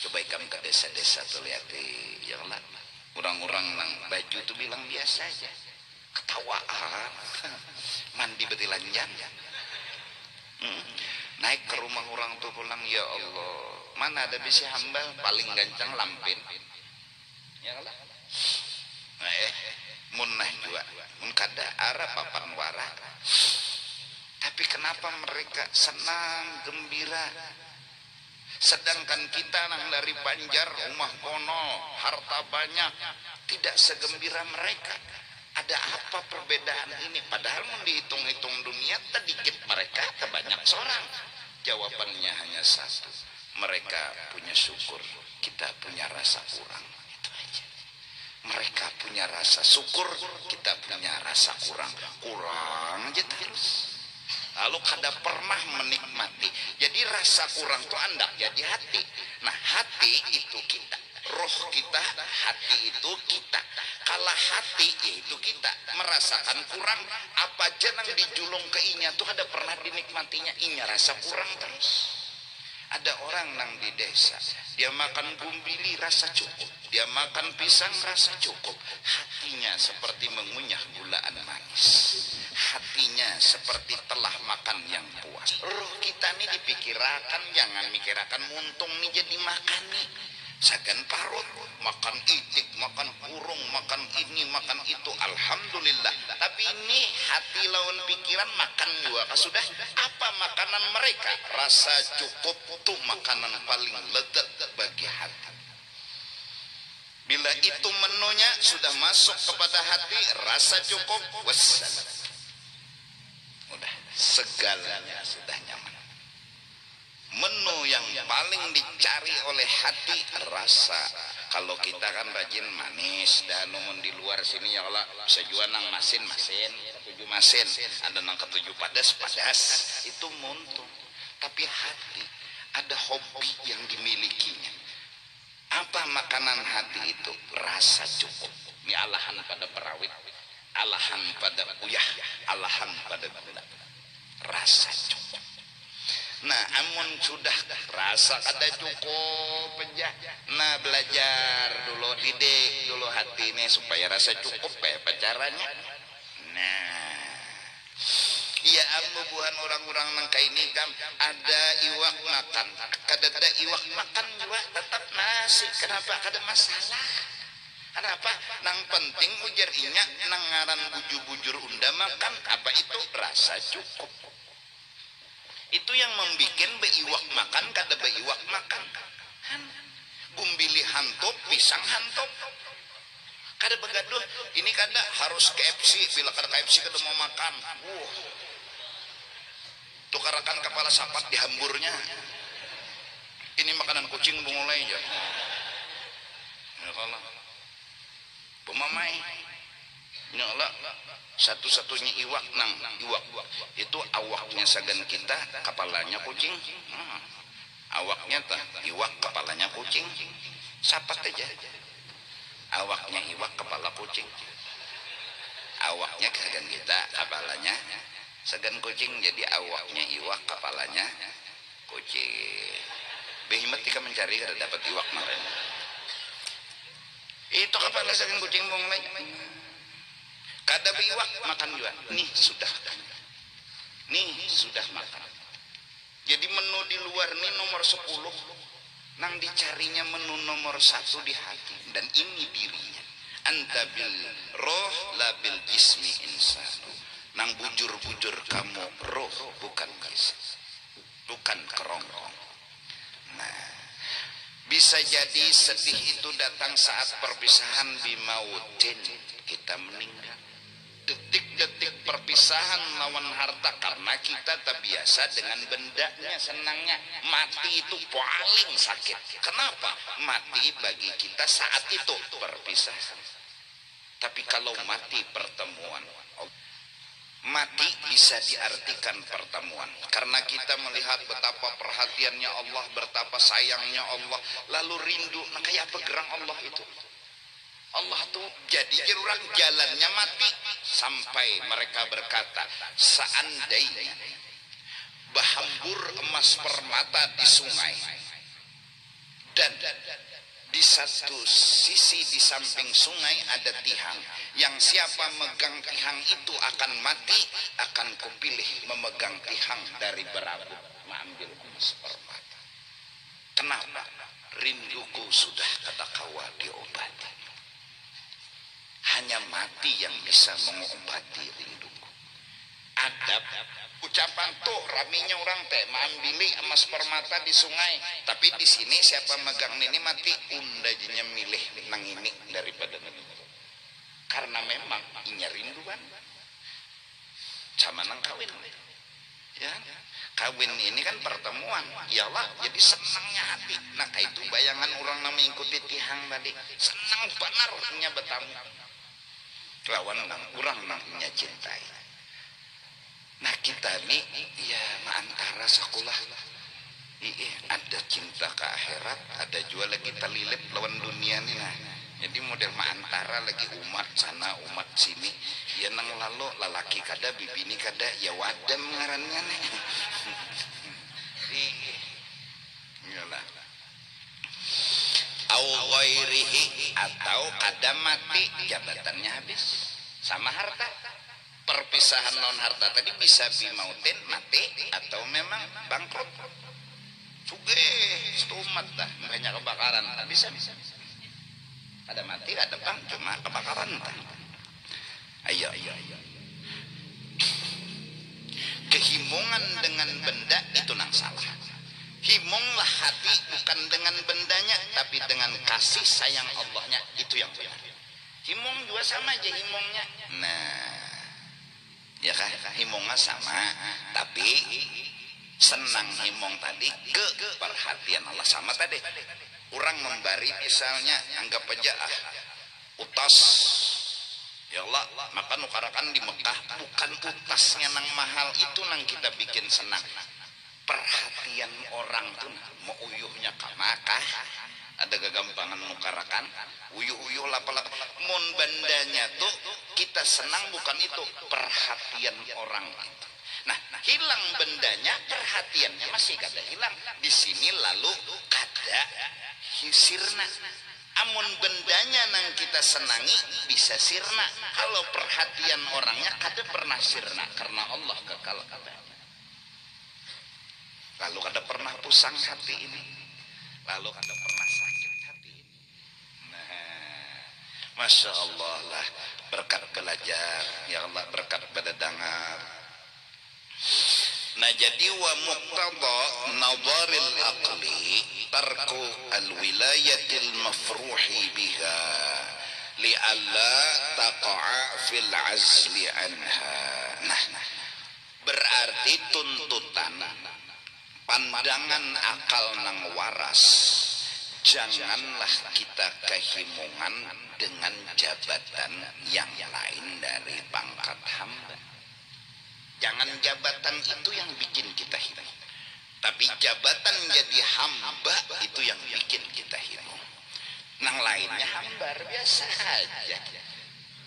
Coba kamu ke desa-desa tuh lihat yang lama. Orang-orang nang baju tuh bilang biasa aja. Ketawaan. Mandi betilanjang. Naik ke rumah orang tuh pulang, ya Allah, mana ada bisa hamba paling gancang lampin. Ya Allah. Munah juga, mun kada arah papan wara. Tapi kenapa mereka senang, gembira? Sedangkan kita nang dari Banjar, rumah kono, harta banyak, tidak segembira mereka. Ada apa perbedaan ini? Padahal mun dihitung-hitung dunia, sedikit mereka, terbanyak seorang. Jawabannya hanya satu. Mereka punya syukur, kita punya rasa kurang. Itu aja. Mereka punya rasa syukur, kita punya rasa kurang. Kurang aja terus. Lalu kada pernah menikmati. Jadi rasa kurang itu anda jadi hati. Nah hati itu kita, roh kita, hati itu kita. Kalau hati itu kita merasakan kurang, apa aja nang dijulung ke inya tuh ada pernah dinikmatinya, inya rasa kurang terus. Ada orang nang di desa, dia makan gumbili rasa cukup, dia makan pisang rasa cukup, hatinya seperti mengunyah gulaan manis, hatinya seperti telah makan yang puas. Roh kita nih dipikirakan, jangan mikirakan muntung nih jadi makan nih. Sagan parut, makan itik, makan burung, makan ini, makan itu, alhamdulillah. Tapi ini hati lawan pikiran makan juga. Sudah apa makanan mereka? Rasa cukup itu makanan paling lezat bagi hati. Bila itu menunya sudah masuk kepada hati, rasa cukup, wassalam, udah segalanya sudah nyaman. Menu yang paling dicari oleh hati rasa. Kalau kita kan rajin manis dan numun di luar sini ya Allah sejuan nang masin ketujuh masin, ada nang ketujuh padas itu muntung. Tapi hati ada hobi yang dimilikinya. Apa makanan hati itu? Rasa cukup. Ini alahan pada perawit, alahan pada uyah, alahan pada gula. Rasa cukup. Nah, amun sudah rasa kada cukup aja. Nah, belajar dulu, didik dulu hati ini supaya rasa cukup apa caranya. Nah, ya buhan orang-orang nangka ini kan ada iwak makan, kada ada iwak makan juga tetap nasi. Kenapa? Kada masalah. Kenapa? Nang penting ujar inya nang ngaran bujur-bujur unda makan apa itu rasa cukup. Itu yang membikin beiwak makan kada beiwak makan. Gumbili hantop, pisang hantop. Kada begaduh, ini kada harus KFC, bila kada KFC kada mau makan. Tukarakan kepala sapat di hamburnya. Ini makanan kucing bungulai aja. Ya Allah. Pemamai. Ya Allah. Satu-satunya iwak nang iwak itu awaknya sagan kita, kepalanya kucing. Awaknya tah iwak, kepalanya kucing. Sapat aja. Awaknya iwak, kepala kucing. Awaknya sagan kita, kepalanya sagan kucing. Jadi awaknya iwak, kepalanya kucing. Behimat jika mencari kada dapat iwak makan. Itu kepala sagan kucing bungulai. Kada biwak makan juga. Nih sudah makan. Jadi menu di luar ini nomor 10. Nang dicarinya menu nomor 1 di hati. Dan ini dirinya. Anta bil roh la bil jismi insan. Nang bujur-bujur kamu roh bukan jism. Bukan kerongkong. Nah, bisa jadi sedih itu datang saat perpisahan bimautin. Kita meninggal. Detik-detik perpisahan lawan harta karena kita terbiasa dengan bendanya, senangnya. Mati itu paling sakit. Kenapa? Mati bagi kita saat itu perpisahan. Tapi kalau mati pertemuan, mati bisa diartikan pertemuan. Karena kita melihat betapa perhatiannya Allah, betapa sayangnya Allah, lalu rindu. Nah, kayak apa gerang Allah itu? Allah tuh jadi orang jalannya mati sampai mereka berkata, seandainya bahambur emas permata di sungai dan di satu sisi di samping sungai ada tihang, yang siapa megang tihang itu akan mati, akan kupilih memegang tihang dari berabut mengambil emas permata. Kenapa? Rinduku sudah kata kawa diobati. Hanya mati yang bisa mengobati rinduku. Adab ucapan tuh raminya orang teh mengambil emas permata di sungai, tapi di sini siapa megang ini mati, undajnya milih nang ini daripada nang itu. Karena memang inya rinduan sama nang kawin. Ya, kawin ini kan pertemuan. Iyalah, jadi senangnya hati. Nah, itu bayangan orang yang mengikuti tihang tadi. Senang benar nya bertamu. Lawan nang orang nangnya cintai. Nah, kita nih ya antara sekolah ada cinta ke akhirat, ada juga lagi terlilip lawan dunia nih. Nah, jadi model antara lagi umat sana umat sini. Ya nang lalu lalaki kada bibini kada ya wadam ngarannya nih. Iyalah. Au ghairihi, atau kada mati jabatannya habis sama harta. Perpisahan non harta tadi bisa bimautin mati atau memang bangkrut. Sugih stumat dah banyak kebakaran bisa. Ada mati ada bang cuma kebakaran dah. Ayo. Kehimungan dengan benda itu nang salah. Himunglah hati bukan dengan bendanya tapi dengan kasih sayang Allahnya. itu yang benar. Himong juga sama aja himongnya. Nah, ya kan, himongnya sama, tapi senang himong tadi ke perhatian Allah. Sama tadi orang memberi misalnya, anggap aja utas, ya Allah maka nukarakan di Mekah, bukan utasnya nang mahal itu nang kita bikin senang, perhatian orang tuh mau uyuhnya kamakah ada kegampangan nukarakan uyuh-uyuh lapa-lapa mun bandanya tuh kita senang, bukan itu perhatian orang itu. Nah, hilang bendanya, perhatiannya masih kada hilang di sini, lalu kada sirna. Amun bendanya nang kita senangi bisa sirna, kalau perhatian orangnya kada pernah sirna karena Allah kekal katanya. Lalu kada pernah pusang hati ini, lalu kada pernah sakit hati ini. Nah, Masya Allah lah, berkat belajar ya Allah, berkat pada dengar. Nah, jadi wa muqtada nadharil aqli tarku al-wilayatil mafruhi biha li'alla taqa'a fil azli anha. Nah, berarti tuntutan pandangan akal nang waras, janganlah kita kehimungan dengan jabatan yang lain dari pangkat hamba. Jangan jabatan itu yang bikin kita hina, tapi jabatan jadi hamba itu yang bikin kita hina. Nang lainnya hamba biasa aja.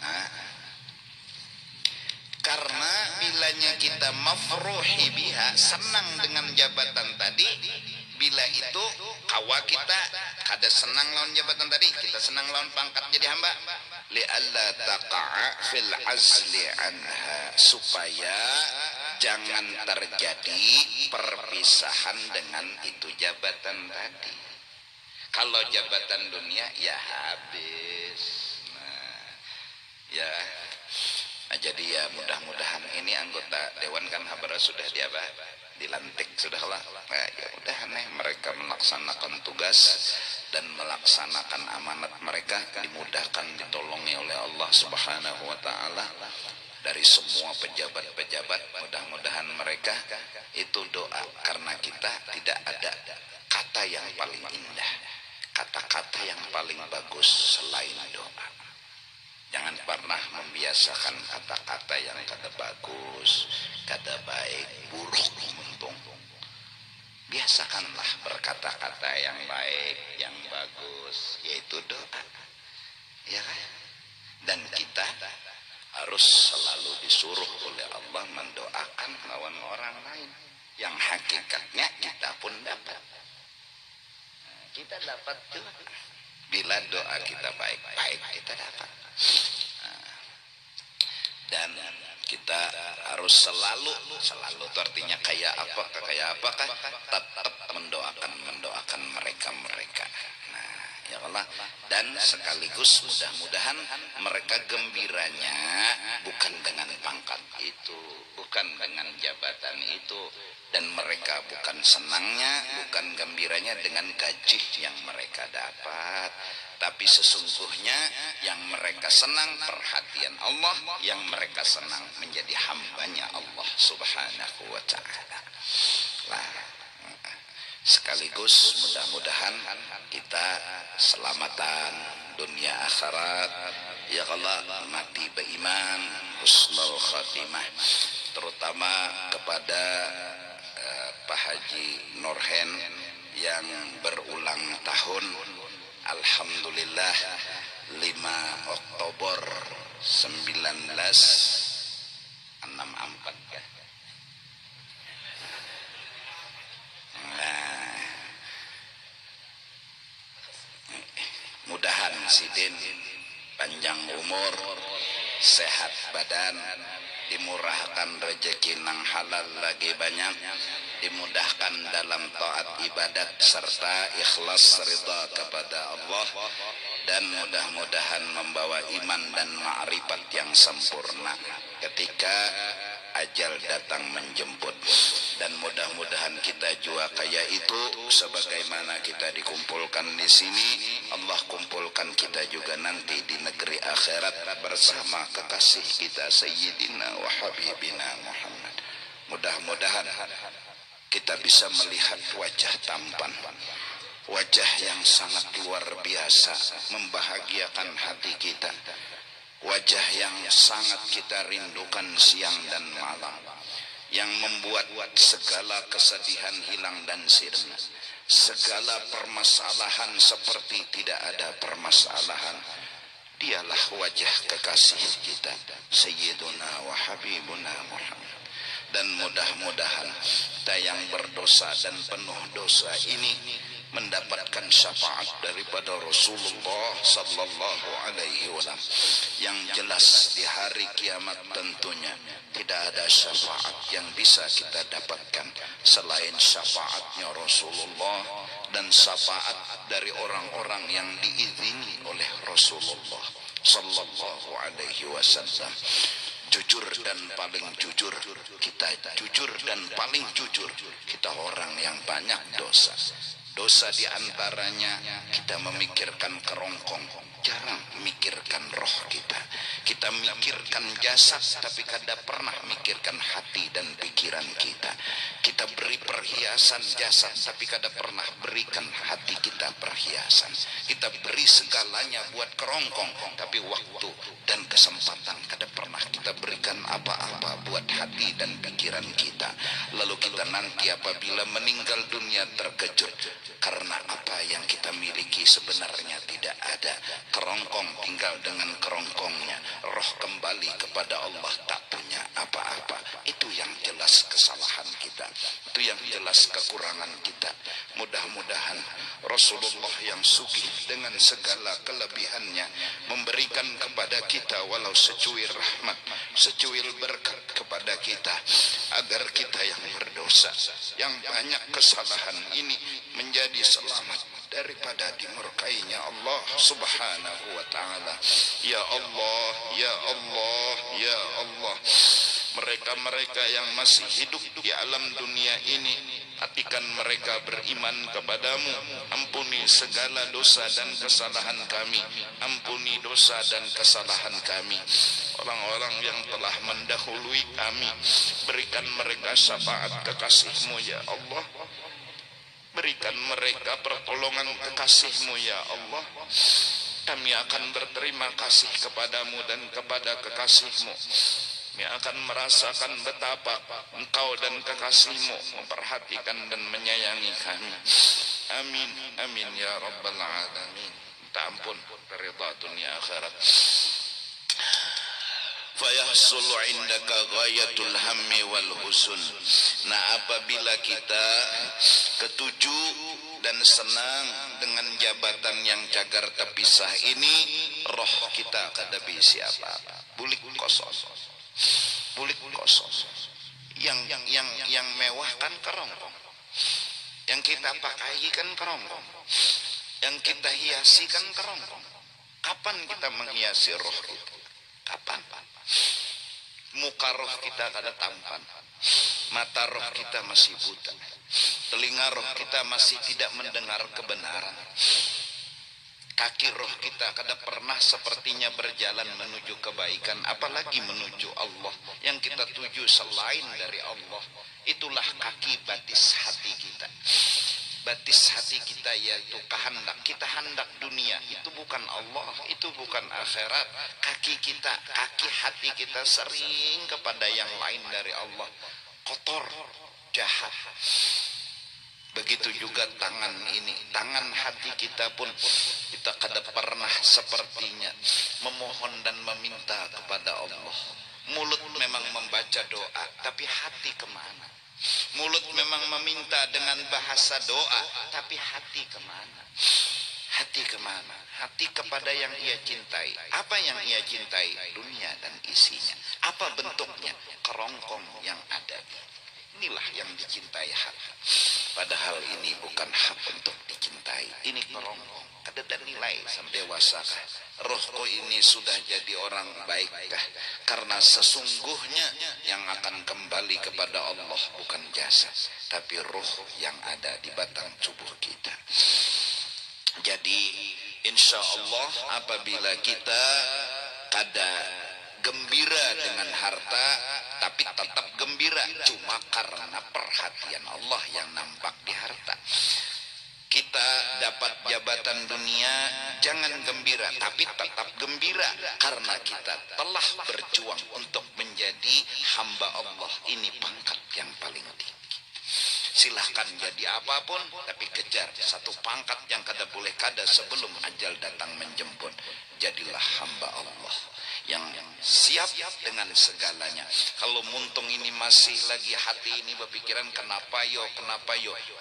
Nah, karena bilanya kita mafruhi biha, senang dengan jabatan tadi, bila itu kawa kita kada senang lawan jabatan tadi, kita senang lawan pangkat jadi hamba, li'alla taqa'a fil azli anha, supaya jangan terjadi perpisahan dengan itu jabatan tadi. Kalau jabatan dunia ya habis. Nah, ya. Nah, jadi ya mudah-mudahan ini anggota dewan kan habara sudah dilantik sudahlah. Nah, ya udah mereka melaksanakan tugas dan melaksanakan amanat mereka, dimudahkan, ditolongi oleh Allah Subhanahu wa taala dari semua pejabat-pejabat. Mudah-mudahan mereka itu doa, karena kita tidak ada kata yang paling indah, kata-kata yang paling bagus selain doa. Jangan pernah membiasakan kata-kata yang kada bagus, kada baik, buruk, untung. Biasakanlah berkata-kata yang baik, yang bagus, yaitu doa. Ya kan? Dan kita harus selalu disuruh oleh Allah mendoakan lawan orang lain, yang hakikatnya kita pun dapat. Nah, kita dapat juga. Bila doa kita baik-baik, kita dapat. Nah, dan kita harus selalu itu artinya kayak apakah tetap mendoakan mereka. Nah, ya Allah, dan sekaligus mudah-mudahan mereka gembiranya bukan dengan pangkat itu, bukan dengan jabatan itu, dan mereka bukan senangnya, bukan gembiranya dengan gaji yang mereka dapat, tapi sesungguhnya yang mereka senang perhatian Allah, yang mereka senang menjadi hambanya Allah Subhanahu wa ta'ala. Nah, sekaligus mudah-mudahan kita selamatan dunia akhirat, ya Allah, mati beriman, husnul khatimah, terutama kepada Pak Haji Nurhen yang berulang tahun. Alhamdulillah 5 Oktober 1964 ya. Nah, mudahan Sidin panjang umur, sehat badan, dimurahkan rezeki nang halal lagi banyak, dimudahkan dalam taat ibadat serta ikhlas ridha kepada Allah, dan mudah-mudahan membawa iman dan ma'rifat yang sempurna ketika ajal datang menjemput. Dan mudah-mudahan kita juga kayak itu, sebagaimana kita dikumpulkan di sini, Allah kumpulkan kita juga nanti di negeri akhirat bersama kekasih kita Sayyidina wa Habibina Muhammad. Mudah-mudahan kita bisa melihat wajah tampan, wajah yang sangat luar biasa, membahagiakan hati kita, wajah yang sangat kita rindukan siang dan malam, yang membuat segala kesedihan hilang dan sirna, segala permasalahan seperti tidak ada permasalahan. Dialah wajah kekasih kita Sayyiduna wa Habibuna Muhammad. Dan mudah-mudahan kita yang berdosa dan penuh dosa ini mendapatkan syafaat daripada Rasulullah sallallahu alaihi wasallam. Yang jelas di hari kiamat tentunya tidak ada syafaat yang bisa kita dapatkan selain syafaatnya Rasulullah dan syafaat dari orang-orang yang diizini oleh Rasulullah sallallahu alaihi wasallam. Jujur dan paling jujur kita, jujur dan paling jujur kita orang yang banyak dosa. Dosa diantaranya kita memikirkan kerongkong, jarang memikirkan roh kita. Kita mikirkan jasad tapi kada pernah mikirkan hati dan pikiran kita. Kita beri perhiasan jasad tapi kada pernah berikan hati kita perhiasan. Kita beri segalanya buat kerongkong tapi waktu dan kesempatan kada pernah kita berikan apa-apa buat hati dan pikiran kita. Lalu kita nanti apabila meninggal dunia terkejut karena apa yang kita miliki sebenarnya tidak ada. Kerongkong tinggal dengan kerongkongnya, roh kembali kepada Allah tak punya apa-apa. Itu yang jelas kesalahan kita, itu yang jelas kekurangan kita. Mudah-mudahan Rasulullah yang sugih dengan segala kelebihannya memberikan kepada kita walau secuil rahmat, secuil berkat kepada kita, agar kita yang berdosa, yang banyak kesalahan ini menjadi selamat daripada dimurkainya Allah subhanahu wa ta'ala. Ya Allah, ya Allah, ya Allah, mereka-mereka yang masih hidup di alam dunia ini, hatikan mereka beriman kepadamu. Ampuni segala dosa dan kesalahan kami, ampuni dosa dan kesalahan kami. Orang-orang yang telah mendahului kami, berikan mereka syafaat kekasih-Mu ya Allah. Berikan mereka pertolongan kekasih-Mu ya Allah. Kami akan berterima kasih kepadamu dan kepada kekasih-Mu. Kami akan merasakan betapa Engkau dan kekasih-Mu memperhatikan dan menyayangi kami. Amin, amin ya Rabbal Alamin. Minta ampun, ridha dunia akhirat. Fayahsulu indaka ghayatul hammi wal husun. Nah, apabila kita ketuju dan senang dengan jabatan yang cagar terpisah ini, roh kita kada bisi apa-apa, bulik kosong, bulik kosong. Yang mewah kan kerongkong, yang kita pakai kan kerongkong, yang kita hiasi kan kerongkong. Kapan kita menghiasi roh itu? Kapan? Muka roh kita kada tampan, mata roh kita masih buta, telinga roh kita masih tidak mendengar kebenaran, kaki roh kita kada pernah sepertinya berjalan menuju kebaikan, apalagi menuju Allah yang kita tuju selain dari Allah. Itulah kaki batis hati kita. Batis hati kita yaitu kehendak. Kita hendak dunia, itu bukan Allah, itu bukan akhirat. Kaki kita, kaki hati kita sering kepada yang lain dari Allah, kotor, jahat. Begitu juga tangan ini, tangan hati kita pun kita kada pernah sepertinya memohon dan meminta kepada Allah. Mulut memang membaca doa, tapi hati kemana? Mulut memang meminta dengan bahasa doa, tapi hati kemana? Hati kemana? Hati kepada yang ia cintai. Apa yang ia cintai? Dunia dan isinya. Apa bentuknya? Kerongkong yang ada. Inilah yang dicintai hati. Padahal ini bukan hak untuk dicintai. Ini kerongkong. Ada dan nilai sampai dewasa kah? Rohku ini sudah jadi orang baik kah? Karena sesungguhnya yang akan kembali kepada Allah bukan jasad, tapi roh yang ada di batang tubuh kita. Jadi insya Allah apabila kita kada gembira dengan harta, tapi tetap gembira cuma karena perhatian Allah yang nampak di harta. Kita dapat jabatan dunia, jangan gembira, tapi tetap gembira karena kita telah berjuang untuk menjadi hamba Allah. Ini pangkat yang paling tinggi. Silahkan jadi apapun, tapi kejar satu pangkat yang kada boleh kada sebelum ajal datang menjemput. Jadilah hamba Allah yang siap dengan segalanya. Kalau muntung ini masih lagi hati ini berpikiran kenapa yo,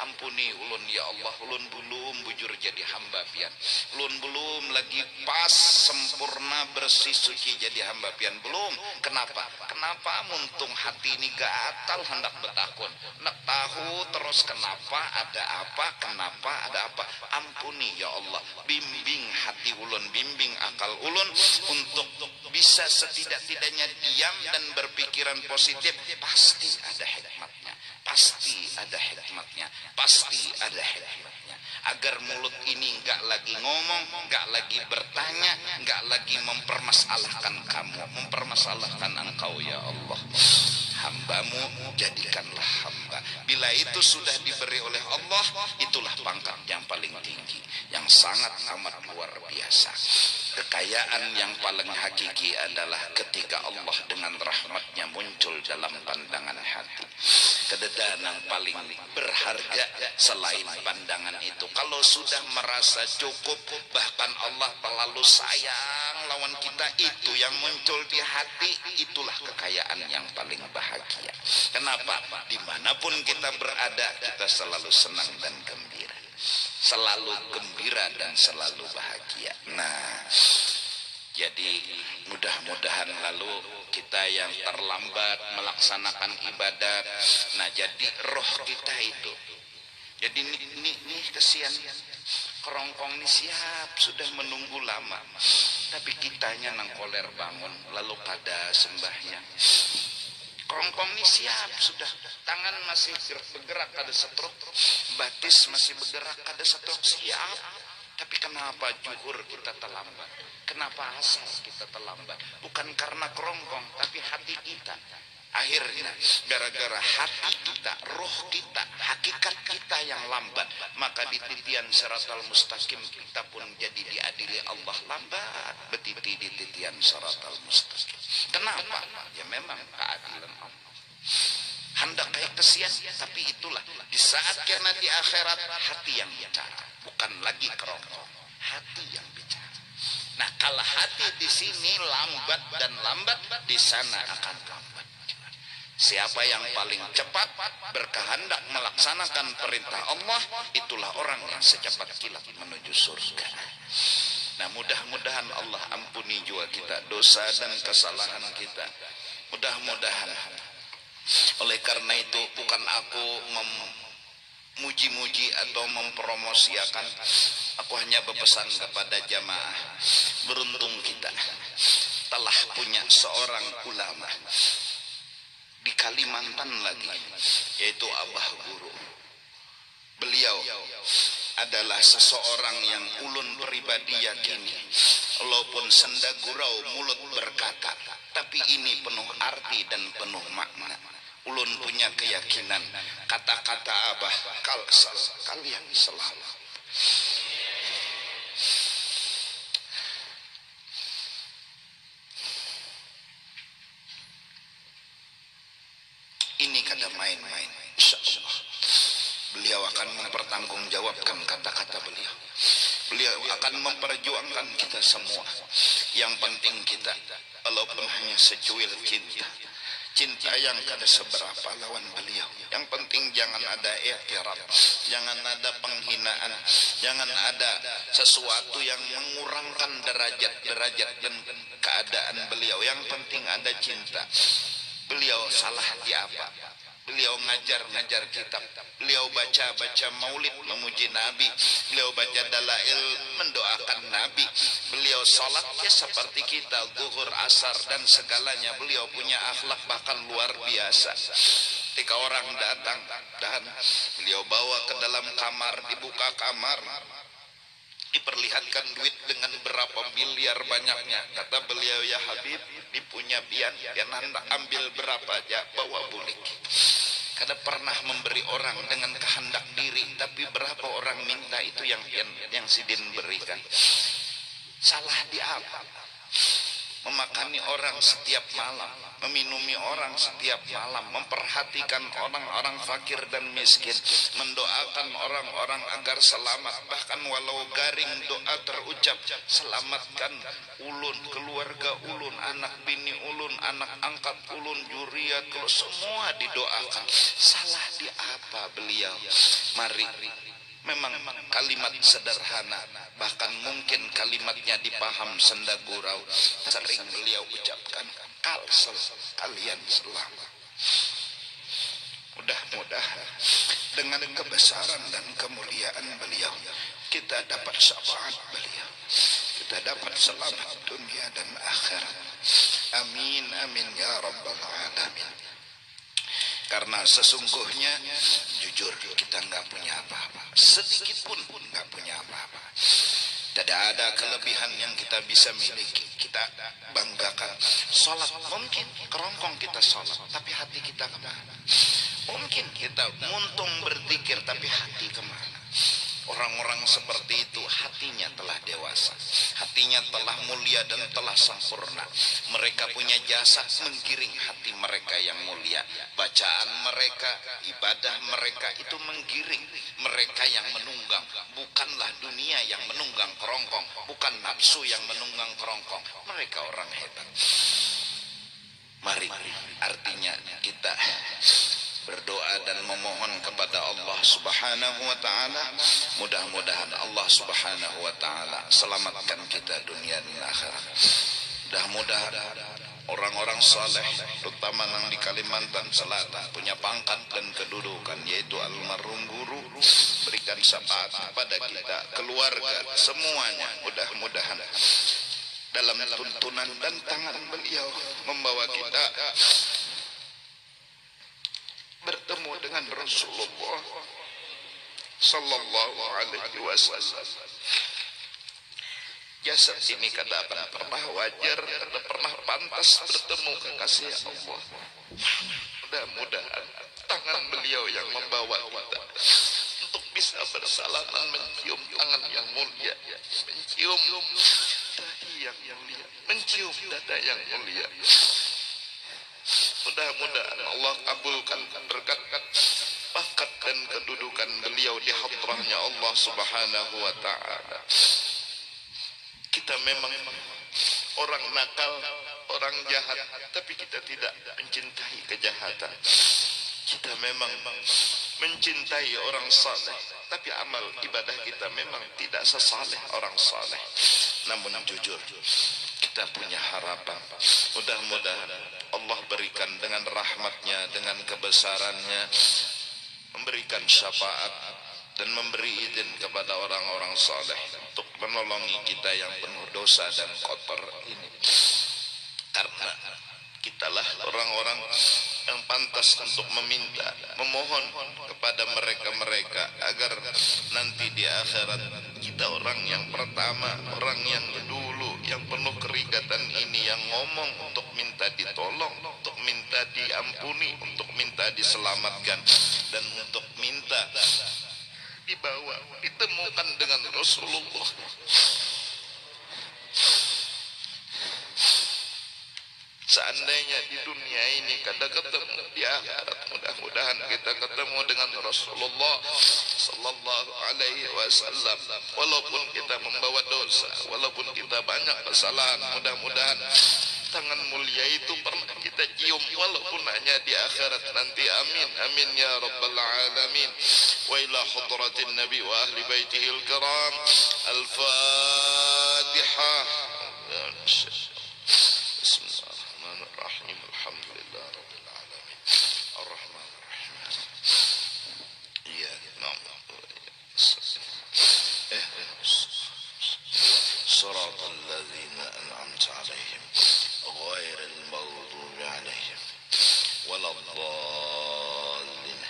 ampuni ulun ya Allah, ulun belum bujur jadi hamba pian, ulun belum lagi pas sempurna bersih suci jadi hamba pian, belum. Kenapa muntung hati ini gatal hendak bertakun, nak tahu terus kenapa ada apa. Ampuni ya Allah, bimbing hati ulun, bimbing akal ulun untuk bisa setidak-tidaknya diam dan berpikiran positif. Pasti ada hikmatnya, agar mulut ini enggak lagi ngomong, enggak lagi bertanya, enggak lagi mempermasalahkan kamu, mempermasalahkan engkau ya Allah. Hambamu jadikanlah hamba. Bila itu sudah diberi oleh Allah, itulah pangkat yang paling tinggi, yang sangat amat luar biasa. Kekayaan yang paling hakiki adalah ketika Allah dengan rahmatnya muncul dalam pandangan hati. Kededahan yang paling berharga selain pandangan itu, kalau sudah merasa cukup, bahkan Allah terlalu sayang lawan kita, itu yang muncul di hati, itulah kekayaan yang paling bahagia. Kenapa? Dimanapun kita berada, kita selalu senang dan gembira, selalu bahagia. Nah, jadi mudah-mudahan lalu kita yang terlambat melaksanakan ibadat, nah jadi roh kita itu, jadi nih kesian kerongkong ini siap sudah menunggu lama, tapi kitanya nang koler bangun lalu kada sembahyang. Kerongkong ini siap sudah, tangan masih bergerak kada setruk, batis masih bergerak kada setruk, siap. Tapi kenapa juhur kita terlambat? Kenapa asar kita terlambat? Bukan karena kerongkong, tapi hati kita. Akhirnya gara-gara hati kita, roh kita, hakikat kita yang lambat, maka di titian siratal mustaqim kita pun jadi diadili Allah lambat betiti di titian siratal mustaqim. Kenapa? Ya memang keadilan Allah. Hendak kayak kesian, tapi itulah di saat kena di akhirat, hati yang bicara, bukan lagi kerongkong, hati yang bicara. Nah, kalau hati di sini lambat dan lambat, di sana akan lambat. Siapa yang paling cepat berkehendak melaksanakan perintah Allah, itulah orang yang secepat kilat menuju surga. Nah, mudah-mudahan Allah ampuni juga kita dosa dan kesalahan kita. Mudah-mudahan. Oleh karena itu bukan aku memuji-muji atau mempromosikan, aku hanya berpesan kepada jamaah, beruntung kita telah punya seorang ulama di Kalimantan lagi, yaitu Abah Guru. Beliau adalah seseorang yang ulun pribadi yakini, walaupun senda gurau mulut berkata, tapi ini penuh arti dan penuh makna. Ulun punya keyakinan kata-kata Abah kalian selalu. Ini kada main-main. Insyaallah beliau akan mempertanggungjawabkan kata-kata beliau. Beliau akan memperjuangkan kita semua. Yang penting kita, walaupun hanya secuil cinta yang kada seberapa lawan beliau. Yang penting jangan ada i'tiraf, jangan ada penghinaan, jangan ada sesuatu yang mengurangkan derajat dan keadaan beliau. Yang penting ada cinta. Beliau salah di apa? beliau ngajar kitab, beliau baca maulid memuji Nabi, beliau baca dalail mendoakan Nabi, beliau sholatnya seperti kita, zuhur, asar dan segalanya. Beliau punya akhlak bahkan luar biasa. Ketika orang datang dan beliau bawa ke dalam kamar, dibuka kamar, diperlihatkan duit dengan berapa miliar banyaknya. Kata beliau, ya Habib, dipunya pian, ya nanda ambil berapa aja, bawa bulik. Karena pernah memberi orang dengan kehendak diri, tapi berapa orang minta itu yang sidin berikan. Salah di apa? Memakani orang setiap malam, meminumi orang setiap malam, memperhatikan orang-orang fakir dan miskin, mendoakan orang-orang agar selamat, bahkan walau garing doa terucap, selamatkan ulun, keluarga ulun, anak bini ulun, anak angkat ulun, juriat, kalau semua didoakan. Salah di apa beliau? Mari, memang kalimat sederhana, bahkan mungkin kalimatnya dipaham senda gurau, sering beliau ucapkan, kalsel kalian selamat. Mudah-mudahan dengan kebesaran dan kemuliaan beliau kita dapat syafaat beliau, kita dapat selamat dunia dan akhirat. Amin amin ya rabbal alamin. Karena sesungguhnya jujur kita nggak punya apa-apa, sedikit pun nggak punya apa-apa. Tidak ada kelebihan yang kita bisa miliki, kita banggakan. Sholat mungkin kerongkong kita sholat, tapi hati kita kemana? Mungkin kita muntung berzikir, tapi hati kemana? Orang-orang seperti itu hatinya telah dewasa, hatinya telah mulia dan telah sempurna. Mereka punya jasad menggiring hati mereka yang mulia. Bacaan mereka, ibadah mereka itu menggiring mereka yang menunggang. Bukanlah dunia yang menunggang kerongkong, bukan nafsu yang menunggang kerongkong. Mereka orang hebat. Mari, artinya kita berdoa dan memohon kepada Allah Subhanahu wa taala, mudah-mudahan Allah Subhanahu wa taala selamatkan kita dunia dan akhirat. Mudah-mudahan orang-orang saleh, terutama yang di Kalimantan Selatan, punya pangkat dan kedudukan, yaitu almarhum guru, berikan syafaat kepada kita, keluarga, semuanya. Mudah-mudahan dalam tuntunan dan tangan beliau membawa kita bertemu dengan Rasulullah sallallahu alaihi wasallam. Jasad ini kadang pernah wajar, kadang pernah pantas bertemu kekasih Allah. Mudah-mudahan tangan beliau yang membawa kita untuk bisa bersalaman, mencium tangan yang mulia, mencium dahi yang mulia, mencium dada yang mulia. Mudah-mudahan Allah kabulkan berkat pangkat dan kedudukan beliau di hadrahnya Allah Subhanahu wa taala. Kita memang orang nakal, orang jahat, tapi kita tidak mencintai kejahatan. Kita memang mencintai orang saleh, tapi amal ibadah kita memang tidak sesaleh orang saleh. Namun jujur, kita punya harapan. Mudah-mudahan Allah berikan dengan rahmatnya, dengan kebesarannya, memberikan syafaat dan memberi izin kepada orang-orang saleh untuk menolongi kita yang penuh dosa dan kotor ini. Karena kitalah orang-orang yang pantas untuk meminta, memohon kepada mereka-mereka agar nanti di akhirat kita orang yang pertama, orang yang dulu, yang penuh kerigatan ini, yang ngomong untuk minta ditolong, untuk minta diampuni, untuk minta diselamatkan, dan untuk minta dibawa, ditemukan dengan Rasulullah. Seandainya di dunia ini kada ketemu, di akhirat mudah-mudahan kita ketemu dengan Rasulullah sallallahu alaihi wasallam. Walaupun kita membawa dosa, walaupun kita banyak kesalahan, mudah-mudahan tangan mulia itu pernah kita cium, walaupun hanya di akhirat nanti. Amin amin ya rabbal alamin. Wa ila hadratin nabi wa ahli baitihil kiram. Al-Fatihah. Bismillahirrahmanirrahim. Alhamdulillah rabbil alamin. Ar-Rahman ar-Rahim. صراط الذين أنعمت عليهم غير المغضوب عليهم ولا الضالين.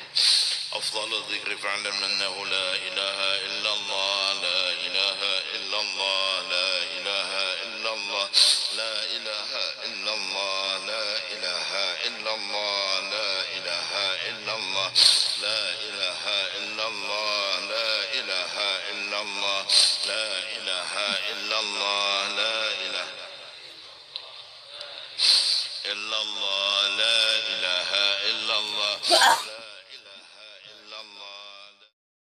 أفضل الذكر فاعلم أنه لا إله إلا الله لا إله إلا الله لا إله إلا الله لا إله إلا الله لا إله إلا الله لا إله إلا الله لا إله إلا الله لا إله إلا الله لا إله إلا الله لا إله إلا الله لا إله إلا الله